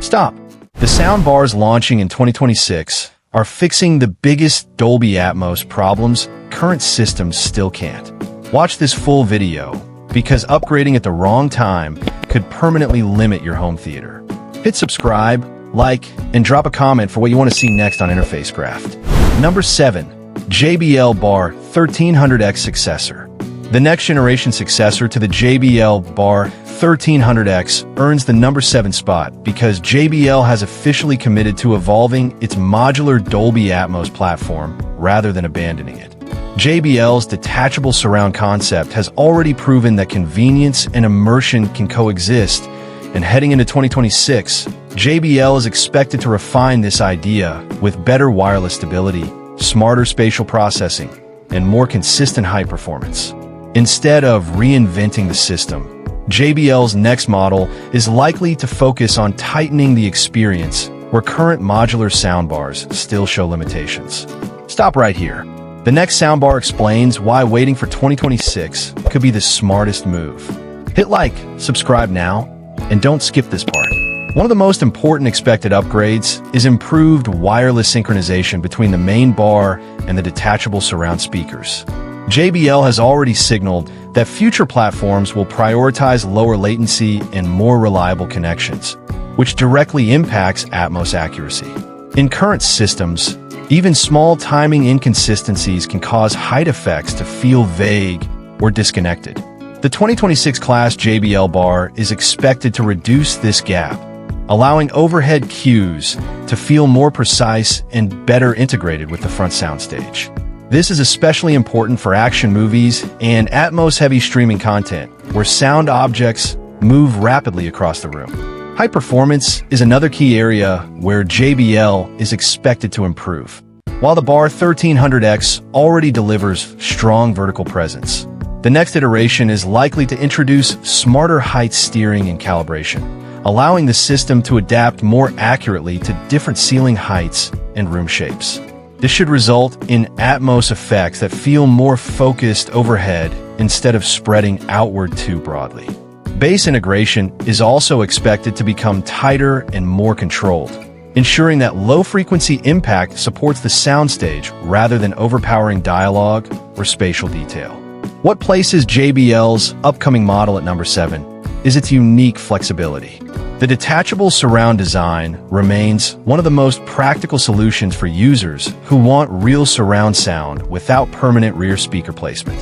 Stop! The soundbars launching in 2026 are fixing the biggest Dolby Atmos problems current systems still can't. Watch this full video, because upgrading at the wrong time could permanently limit your home theater. Hit subscribe, like, and drop a comment for what you want to see next on Interface Craft. Number 7. JBL Bar 1300X Successor. The next generation successor to the JBL Bar 1300X earns the number 7 spot because JBL has officially committed to evolving its modular Dolby Atmos platform rather than abandoning it. JBL's detachable surround concept has already proven that convenience and immersion can coexist, and heading into 2026, JBL is expected to refine this idea with better wireless stability, smarter spatial processing, and more consistent high performance. Instead of reinventing the system, JBL's next model is likely to focus on tightening the experience where current modular soundbars still show limitations. Stop right here. The next soundbar explains why waiting for 2026 could be the smartest move. Hit like, subscribe now, and don't skip this part. One of the most important expected upgrades is improved wireless synchronization between the main bar and the detachable surround speakers. JBL has already signaled that future platforms will prioritize lower latency and more reliable connections, which directly impacts Atmos accuracy. In current systems, even small timing inconsistencies can cause height effects to feel vague or disconnected. The 2026 class JBL bar is expected to reduce this gap, allowing overhead cues to feel more precise and better integrated with the front soundstage. This is especially important for action movies and Atmos-heavy streaming content, where sound objects move rapidly across the room. High performance is another key area where JBL is expected to improve. While the Bar 1300X already delivers strong vertical presence, the next iteration is likely to introduce smarter height steering and calibration, allowing the system to adapt more accurately to different ceiling heights and room shapes. This should result in Atmos effects that feel more focused overhead instead of spreading outward too broadly. Bass integration is also expected to become tighter and more controlled, ensuring that low-frequency impact supports the soundstage rather than overpowering dialogue or spatial detail. What places JBL's upcoming model at number 7 is its unique flexibility. The detachable surround design remains one of the most practical solutions for users who want real surround sound without permanent rear speaker placement.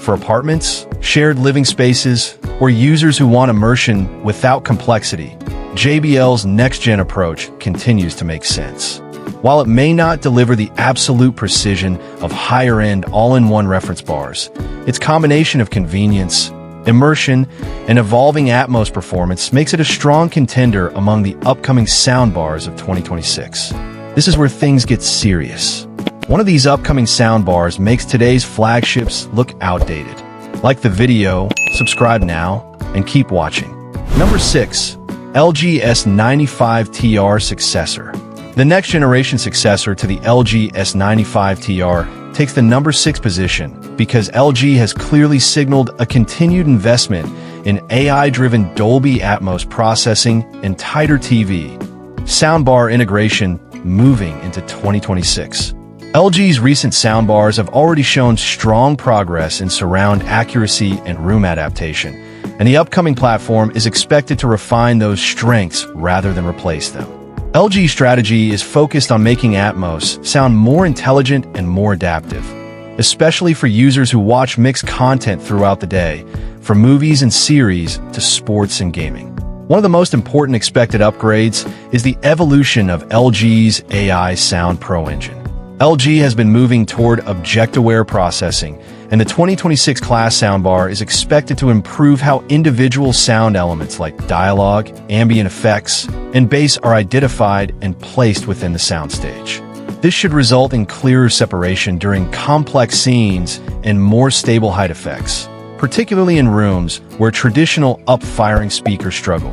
For apartments, shared living spaces, or users who want immersion without complexity, JBL's next-gen approach continues to make sense. While it may not deliver the absolute precision of higher-end all-in-one reference bars, its combination of convenience, immersion, and evolving Atmos performance makes it a strong contender among the upcoming soundbars of 2026. This is where things get serious. One of these upcoming soundbars makes today's flagships look outdated. Like the video, subscribe now, and keep watching. Number 6. LG S95TR Successor. The next generation successor to the LG S95TR takes the number 6 position because LG has clearly signaled a continued investment in AI-driven Dolby Atmos processing and tighter TV soundbar integration moving into 2026. LG's recent soundbars have already shown strong progress in surround accuracy and room adaptation, and the upcoming platform is expected to refine those strengths rather than replace them. LG's strategy is focused on making Atmos sound more intelligent and more adaptive, especially for users who watch mixed content throughout the day, from movies and series to sports and gaming. One of the most important expected upgrades is the evolution of LG's AI Sound Pro engine. LG has been moving toward object-aware processing, and the 2026 class soundbar is expected to improve how individual sound elements like dialogue, ambient effects, and bass are identified and placed within the soundstage. This should result in clearer separation during complex scenes and more stable height effects, particularly in rooms where traditional up-firing speakers struggle.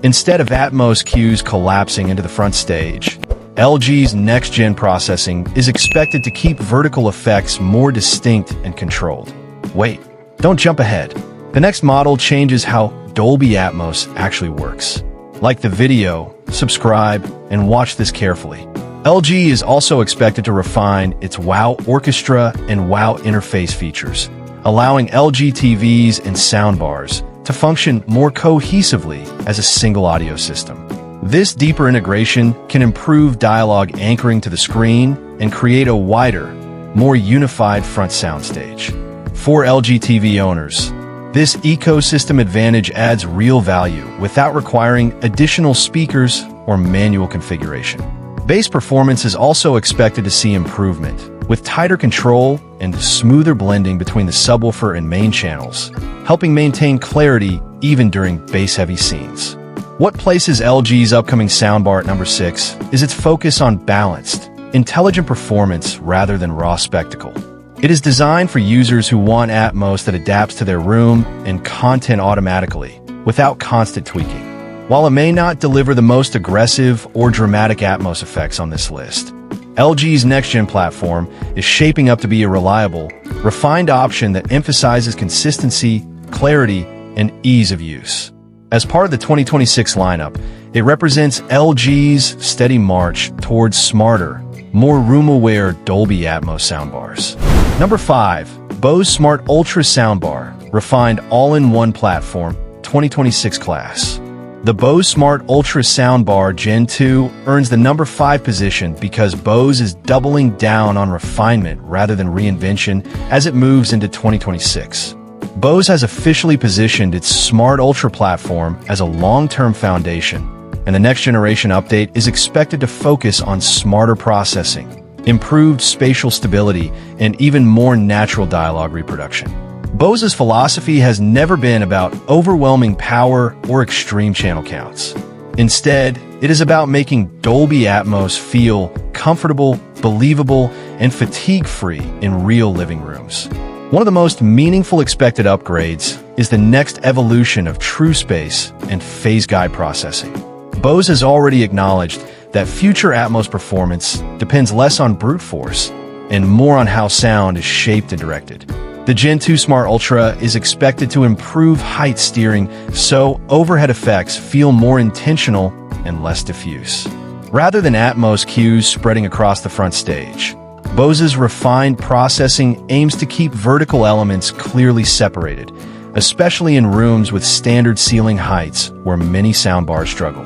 Instead of Atmos cues collapsing into the front stage, LG's next-gen processing is expected to keep vertical effects more distinct and controlled. Wait, don't jump ahead. The next model changes how Dolby Atmos actually works. Like the video, subscribe, and watch this carefully. LG is also expected to refine its WOW Orchestra and WOW Interface features, allowing LG TVs and soundbars to function more cohesively as a single audio system. This deeper integration can improve dialogue anchoring to the screen and create a wider, more unified front soundstage. For LG TV owners, this ecosystem advantage adds real value without requiring additional speakers or manual configuration. Bass performance is also expected to see improvement, with tighter control and smoother blending between the subwoofer and main channels, helping maintain clarity even during bass-heavy scenes. What places LG's upcoming soundbar at number 6 is its focus on balanced, intelligent performance rather than raw spectacle. It is designed for users who want Atmos that adapts to their room and content automatically, without constant tweaking. While it may not deliver the most aggressive or dramatic Atmos effects on this list, LG's next-gen platform is shaping up to be a reliable, refined option that emphasizes consistency, clarity, and ease of use. As part of the 2026 lineup, it represents LG's steady march towards smarter, more room-aware Dolby Atmos soundbars. Number 5. Bose Smart Ultra Soundbar, refined all-in-one platform, 2026 class. The Bose Smart Ultra Soundbar Gen 2 earns the number 5 position because Bose is doubling down on refinement rather than reinvention as it moves into 2026. Bose has officially positioned its Smart Ultra platform as a long-term foundation, and the next generation update is expected to focus on smarter processing, improved spatial stability, and even more natural dialogue reproduction. Bose's philosophy has never been about overwhelming power or extreme channel counts. Instead, it is about making Dolby Atmos feel comfortable, believable, and fatigue-free in real living rooms. One of the most meaningful expected upgrades is the next evolution of true space and phase guide processing. Bose has already acknowledged that future Atmos performance depends less on brute force and more on how sound is shaped and directed. The Gen 2 Smart Ultra is expected to improve height steering so overhead effects feel more intentional and less diffuse. Rather than Atmos cues spreading across the front stage, Bose's refined processing aims to keep vertical elements clearly separated, especially in rooms with standard ceiling heights where many soundbars struggle.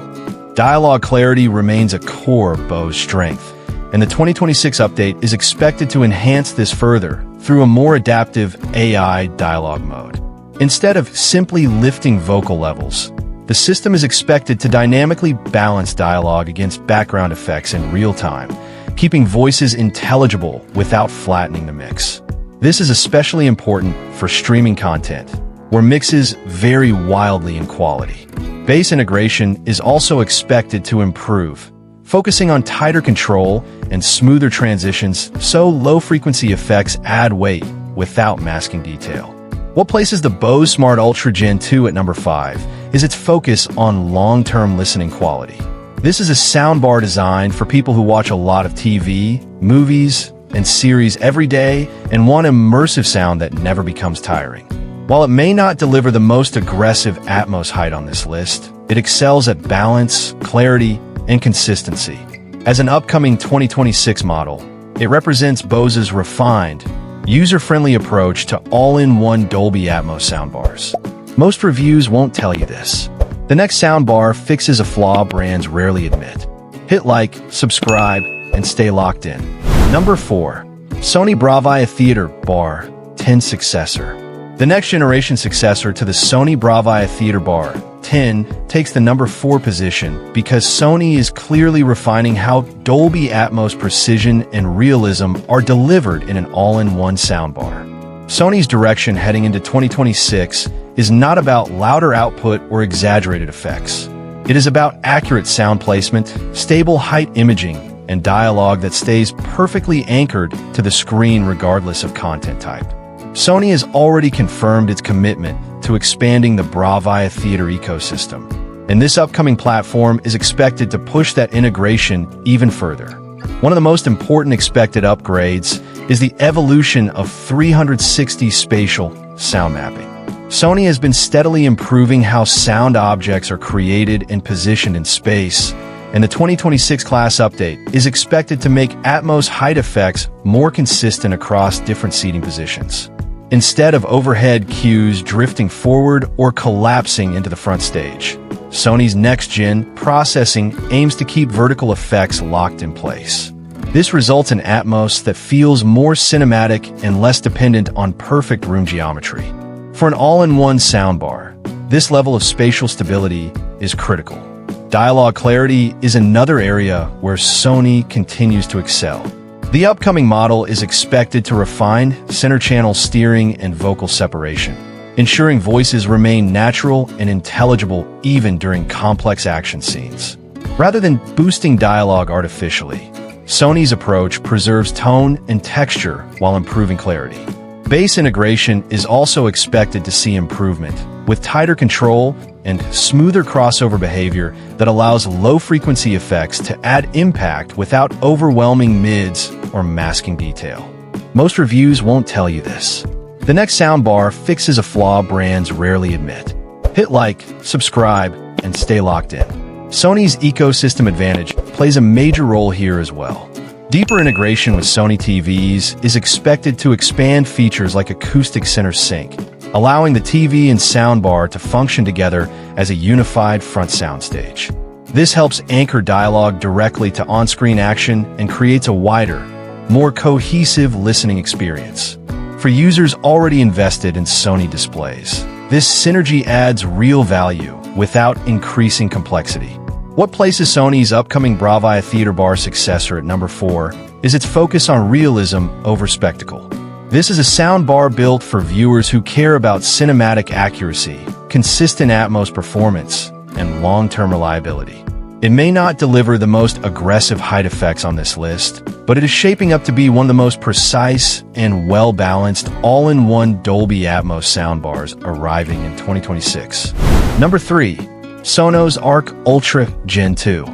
Dialogue clarity remains a core Bose strength, and the 2026 update is expected to enhance this further through a more adaptive AI dialogue mode. Instead of simply lifting vocal levels, the system is expected to dynamically balance dialogue against background effects in real time, keeping voices intelligible without flattening the mix. This is especially important for streaming content, where mixes vary wildly in quality. Bass integration is also expected to improve, focusing on tighter control and smoother transitions so low-frequency effects add weight without masking detail. What places the Bose Smart Ultra Gen 2 at number 5 is its focus on long-term listening quality. This is a soundbar designed for people who watch a lot of TV, movies, and series every day and want immersive sound that never becomes tiring. While it may not deliver the most aggressive Atmos height on this list, it excels at balance, clarity, and consistency. As an upcoming 2026 model, it represents Bose's refined, user-friendly approach to all-in-one Dolby Atmos soundbars. Most reviews won't tell you this. The next soundbar fixes a flaw brands rarely admit. Hit like, subscribe, and stay locked in. Number 4. Sony Bravia Theater Bar 10 Successor. The next generation successor to the Sony Bravia Theater Bar 10 takes the number 4 position because Sony is clearly refining how Dolby Atmos precision and realism are delivered in an all-in-one soundbar. Sony's direction heading into 2026 is not about louder output or exaggerated effects. It is about accurate sound placement, stable height imaging, and dialogue that stays perfectly anchored to the screen regardless of content type. Sony has already confirmed its commitment to expanding the Bravia theater ecosystem, and this upcoming platform is expected to push that integration even further. One of the most important expected upgrades is the evolution of 360 spatial sound mapping. Sony has been steadily improving how sound objects are created and positioned in space, and the 2026 class update is expected to make Atmos height effects more consistent across different seating positions. Instead of overhead cues drifting forward or collapsing into the front stage, Sony's next-gen processing aims to keep vertical effects locked in place. This results in Atmos that feels more cinematic and less dependent on perfect room geometry. For an all-in-one soundbar, this level of spatial stability is critical. Dialogue clarity is another area where Sony continues to excel. The upcoming model is expected to refine center channel steering and vocal separation, ensuring voices remain natural and intelligible even during complex action scenes. Rather than boosting dialogue artificially, Sony's approach preserves tone and texture while improving clarity. Bass integration is also expected to see improvement, with tighter control and smoother crossover behavior that allows low-frequency effects to add impact without overwhelming mids or masking detail. Most reviews won't tell you this. The next soundbar fixes a flaw brands rarely admit. Hit like, subscribe, and stay locked in. Sony's ecosystem advantage plays a major role here as well. Deeper integration with Sony TVs is expected to expand features like acoustic center sync, allowing the TV and soundbar to function together as a unified front soundstage. This helps anchor dialogue directly to on-screen action and creates a wider, more cohesive listening experience. For users already invested in Sony displays, this synergy adds real value without increasing complexity. What places Sony's upcoming Bravia theater bar successor at number 4 is its focus on realism over spectacle. This is a soundbar built for viewers who care about cinematic accuracy, consistent Atmos performance, and long-term reliability. It may not deliver the most aggressive height effects on this list, but it is shaping up to be one of the most precise and well-balanced all-in-one Dolby Atmos soundbars arriving in 2026. Number 3. Sonos Arc Ultra Gen 2.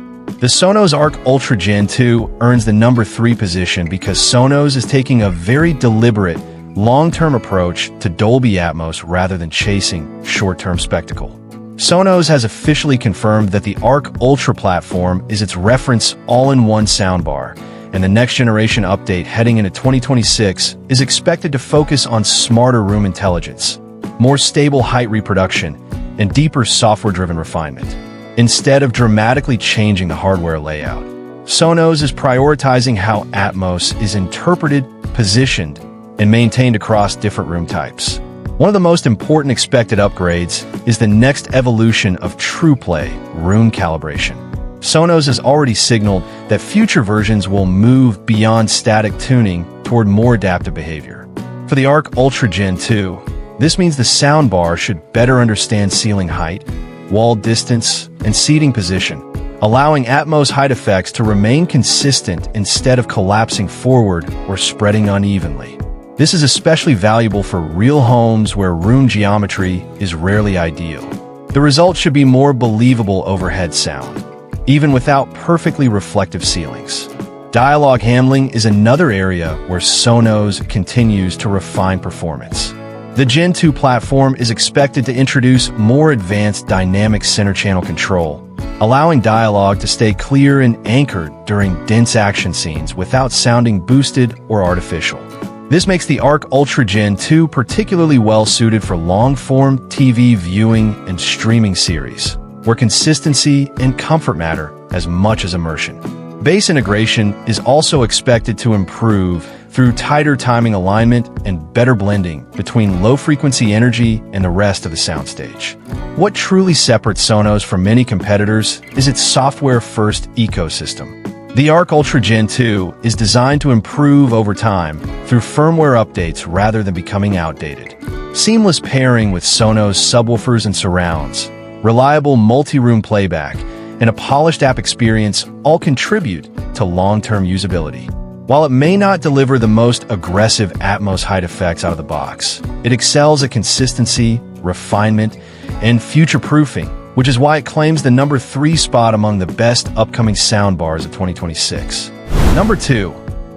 The Sonos Arc Ultra Gen 2 earns the number 3 position because Sonos is taking a very deliberate, long-term approach to Dolby Atmos rather than chasing short-term spectacle. Sonos has officially confirmed that the Arc Ultra platform is its reference all-in-one soundbar, and the next-generation update heading into 2026 is expected to focus on smarter room intelligence, more stable height reproduction, and deeper software-driven refinement. Instead of dramatically changing the hardware layout, Sonos is prioritizing how Atmos is interpreted, positioned, and maintained across different room types. One of the most important expected upgrades is the next evolution of TruePlay room calibration. Sonos has already signaled that future versions will move beyond static tuning toward more adaptive behavior. For the Arc Ultra Gen 2, this means the soundbar should better understand ceiling height, wall distance, and seating position, allowing Atmos height effects to remain consistent instead of collapsing forward or spreading unevenly. This is especially valuable for real homes where room geometry is rarely ideal. The result should be more believable overhead sound, even without perfectly reflective ceilings. Dialogue handling is another area where Sonos continues to refine performance. The Gen 2 platform is expected to introduce more advanced dynamic center channel control, allowing dialogue to stay clear and anchored during dense action scenes without sounding boosted or artificial. This makes the Arc Ultra Gen 2 particularly well-suited for long-form TV viewing and streaming series, where consistency and comfort matter as much as immersion. Bass integration is also expected to improve through tighter timing alignment and better blending between low-frequency energy and the rest of the soundstage. What truly separates Sonos from many competitors is its software-first ecosystem. The Arc Ultra Gen 2 is designed to improve over time through firmware updates rather than becoming outdated. Seamless pairing with Sonos subwoofers and surrounds, reliable multi-room playback, and a polished app experience all contribute to long-term usability. While it may not deliver the most aggressive Atmos height effects out of the box, it excels at consistency, refinement, and future-proofing, which is why it claims the number 3 spot among the best upcoming soundbars of 2026. Number 2.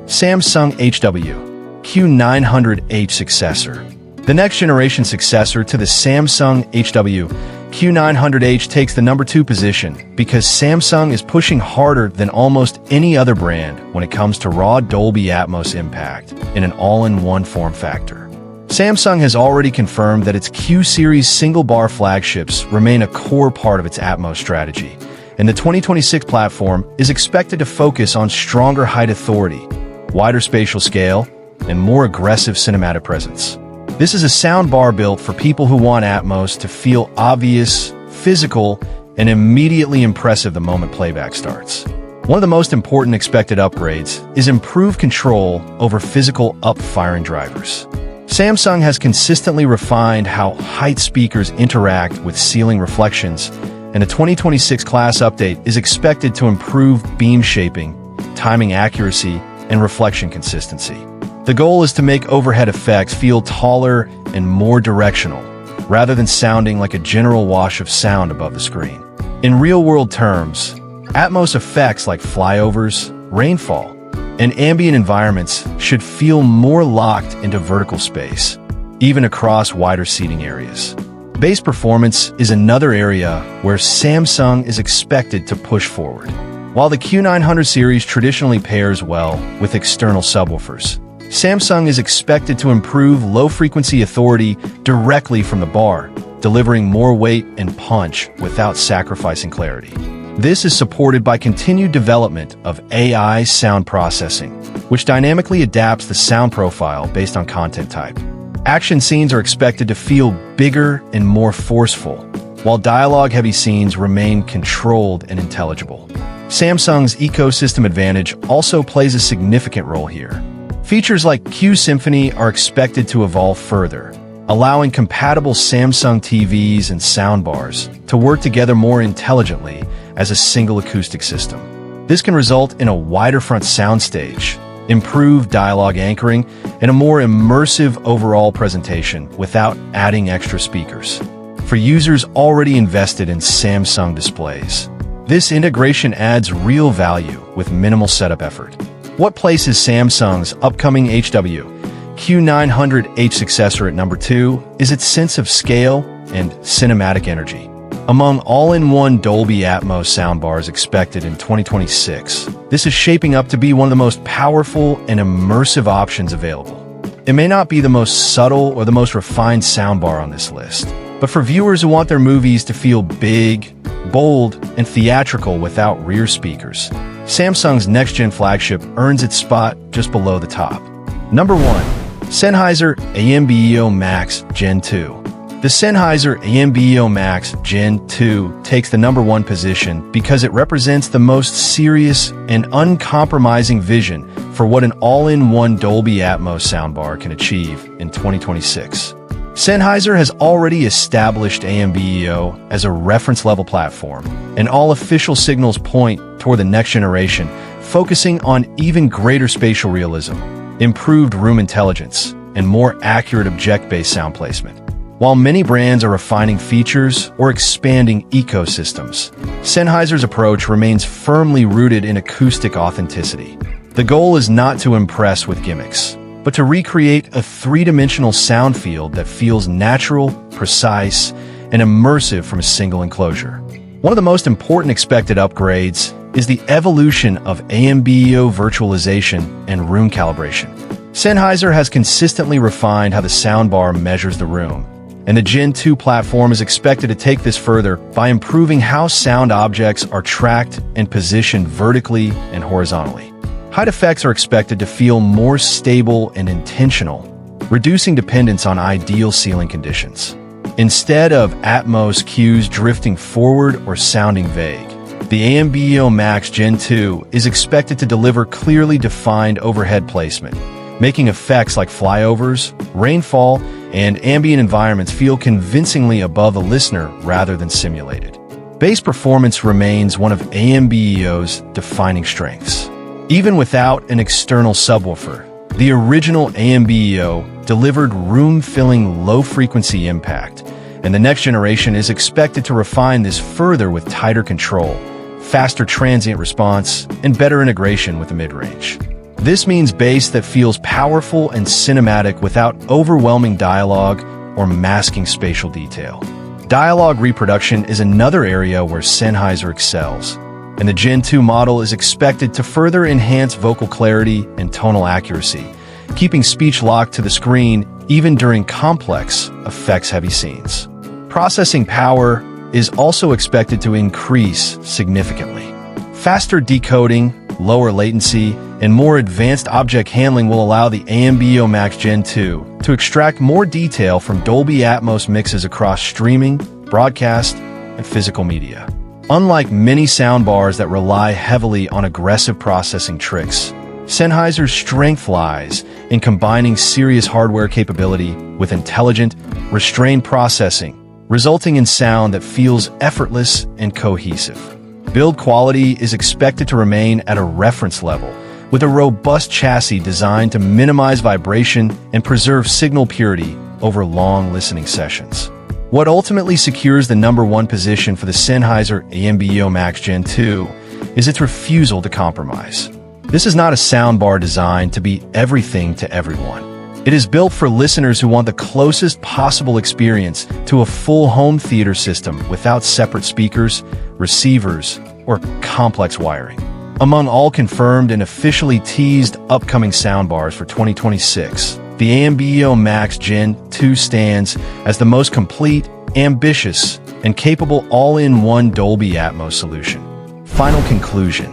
Samsung HW Q900H successor. The next-generation successor to the Samsung HW Q900H takes the number 2 position because Samsung is pushing harder than almost any other brand when it comes to raw Dolby Atmos impact in an all-in-one form factor. Samsung has already confirmed that its Q-series single-bar flagships remain a core part of its Atmos strategy, and the 2026 platform is expected to focus on stronger height authority, wider spatial scale, and more aggressive cinematic presence. This is a soundbar built for people who want Atmos to feel obvious, physical, and immediately impressive the moment playback starts. One of the most important expected upgrades is improved control over physical up-firing drivers. Samsung has consistently refined how height speakers interact with ceiling reflections, and a 2026 class update is expected to improve beam shaping, timing accuracy, and reflection consistency. The goal is to make overhead effects feel taller and more directional, rather than sounding like a general wash of sound above the screen. In real-world terms, Atmos effects like flyovers, rainfall, and ambient environments should feel more locked into vertical space, even across wider seating areas. Bass performance is another area where Samsung is expected to push forward. While the Q900 series traditionally pairs well with external subwoofers, Samsung is expected to improve low-frequency authority directly from the bar, delivering more weight and punch without sacrificing clarity. This is supported by continued development of AI sound processing, which dynamically adapts the sound profile based on content type. Action scenes are expected to feel bigger and more forceful, while dialogue-heavy scenes remain controlled and intelligible. Samsung's ecosystem advantage also plays a significant role here. Features like Q Symphony are expected to evolve further, allowing compatible Samsung TVs and soundbars to work together more intelligently as a single acoustic system. This can result in a wider front soundstage, improved dialogue anchoring, and a more immersive overall presentation without adding extra speakers. For users already invested in Samsung displays, this integration adds real value with minimal setup effort. What places Samsung's upcoming Q900H successor at number 2 is its sense of scale and cinematic energy. Among all-in-one Dolby Atmos soundbars expected in 2026, this is shaping up to be one of the most powerful and immersive options available. It may not be the most subtle or the most refined soundbar on this list, but for viewers who want their movies to feel big, bold, and theatrical without rear speakers, Samsung's next-gen flagship earns its spot just below the top. Number 1. Sennheiser AMBEO Max Gen 2. The Sennheiser AMBEO Max Gen 2 takes the number 1 position because it represents the most serious and uncompromising vision for what an all-in-one Dolby Atmos soundbar can achieve in 2026. Sennheiser has already established AMBEO as a reference-level platform, and all official signals point toward the next generation, focusing on even greater spatial realism, improved room intelligence, and more accurate object-based sound placement. While many brands are refining features or expanding ecosystems, Sennheiser's approach remains firmly rooted in acoustic authenticity. The goal is not to impress with gimmicks, but to recreate a three-dimensional sound field that feels natural, precise, and immersive from a single enclosure. One of the most important expected upgrades is the evolution of AMBEO virtualization and room calibration. Sennheiser has consistently refined how the soundbar measures the room, and the Gen 2 platform is expected to take this further by improving how sound objects are tracked and positioned vertically and horizontally. Height effects are expected to feel more stable and intentional, reducing dependence on ideal ceiling conditions. Instead of Atmos cues drifting forward or sounding vague, the AMBEO Max Gen 2 is expected to deliver clearly defined overhead placement, making effects like flyovers, rainfall, and ambient environments feel convincingly above the listener rather than simulated. Bass performance remains one of AMBEO's defining strengths. Even without an external subwoofer, the original AMBEO delivered room-filling low-frequency impact, and the next generation is expected to refine this further with tighter control, faster transient response, and better integration with the mid-range. This means bass that feels powerful and cinematic without overwhelming dialogue or masking spatial detail. Dialogue reproduction is another area where Sennheiser excels, and the Gen 2 model is expected to further enhance vocal clarity and tonal accuracy, keeping speech locked to the screen even during complex, effects-heavy scenes. Processing power is also expected to increase significantly. Faster decoding, lower latency, and more advanced object handling will allow the AMBEO Max Gen 2 to extract more detail from Dolby Atmos mixes across streaming, broadcast, and physical media. Unlike many soundbars that rely heavily on aggressive processing tricks, Sennheiser's strength lies in combining serious hardware capability with intelligent, restrained processing, resulting in sound that feels effortless and cohesive. Build quality is expected to remain at a reference level, with a robust chassis designed to minimize vibration and preserve signal purity over long listening sessions. What ultimately secures the #1 position for the Sennheiser AMBEO Max Gen 2 is its refusal to compromise. This is not a soundbar designed to be everything to everyone. It is built for listeners who want the closest possible experience to a full home theater system without separate speakers, receivers, or complex wiring. Among all confirmed and officially teased upcoming soundbars for 2026, the AMBEO Max Gen 2 stands as the most complete, ambitious, and capable all-in-one Dolby Atmos solution. Final conclusion.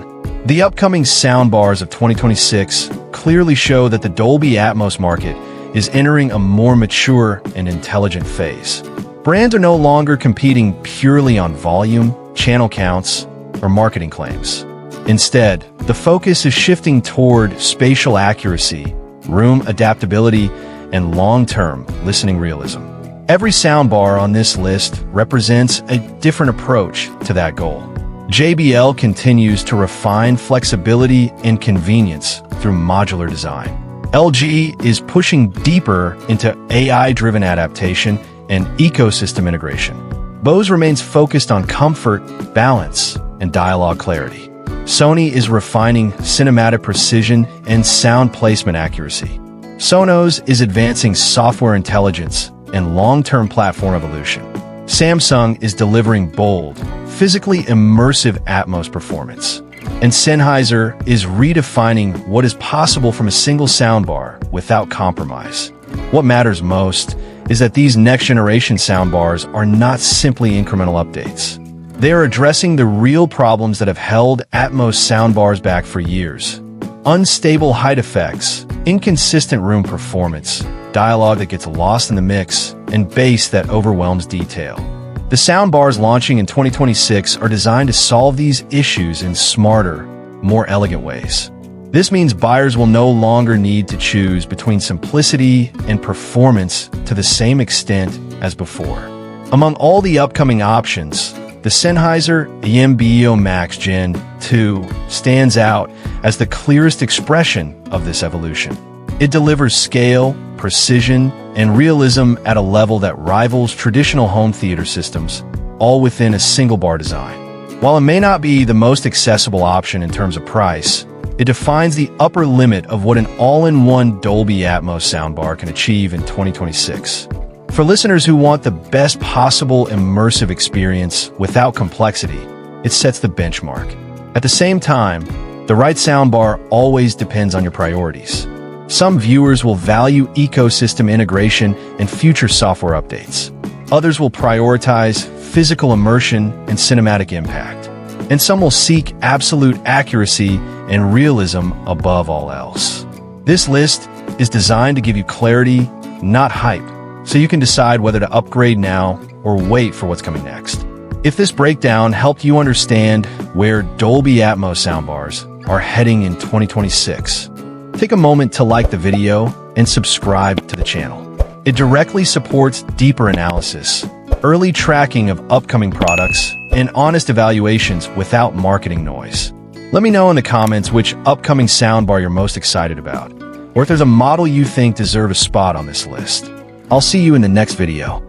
The upcoming soundbars of 2026 clearly show that the Dolby Atmos market is entering a more mature and intelligent phase. Brands are no longer competing purely on volume, channel counts, or marketing claims. Instead, the focus is shifting toward spatial accuracy, room adaptability, and long-term listening realism. Every soundbar on this list represents a different approach to that goal. JBL continues to refine flexibility and convenience through modular design. LG is pushing deeper into AI-driven adaptation and ecosystem integration. Bose remains focused on comfort, balance, and dialogue clarity. Sony is refining cinematic precision and sound placement accuracy. Sonos is advancing software intelligence and long-term platform evolution. Samsung is delivering bold, physically immersive Atmos performance. And Sennheiser is redefining what is possible from a single soundbar without compromise. What matters most is that these next-generation soundbars are not simply incremental updates. They are addressing the real problems that have held Atmos soundbars back for years. Unstable height effects, inconsistent room performance, dialogue that gets lost in the mix, and bass that overwhelms detail. The soundbars launching in 2026 are designed to solve these issues in smarter, more elegant ways. This means buyers will no longer need to choose between simplicity and performance to the same extent as before. Among all the upcoming options, the Sennheiser AMBEO Max Gen 2 stands out as the clearest expression of this evolution. It delivers scale, precision, and realism at a level that rivals traditional home theater systems, all within a single bar design. While it may not be the most accessible option in terms of price, it defines the upper limit of what an all-in-one Dolby Atmos soundbar can achieve in 2026. For listeners who want the best possible immersive experience without complexity, it sets the benchmark. At the same time, the right soundbar always depends on your priorities. Some viewers will value ecosystem integration and future software updates. Others will prioritize physical immersion and cinematic impact. And some will seek absolute accuracy and realism above all else. This list is designed to give you clarity, not hype, so you can decide whether to upgrade now or wait for what's coming next. If this breakdown helped you understand where Dolby Atmos soundbars are heading in 2026, take a moment to like the video and subscribe to the channel. It directly supports deeper analysis, early tracking of upcoming products, and honest evaluations without marketing noise. Let me know in the comments which upcoming soundbar you're most excited about, or if there's a model you think deserves a spot on this list. I'll see you in the next video.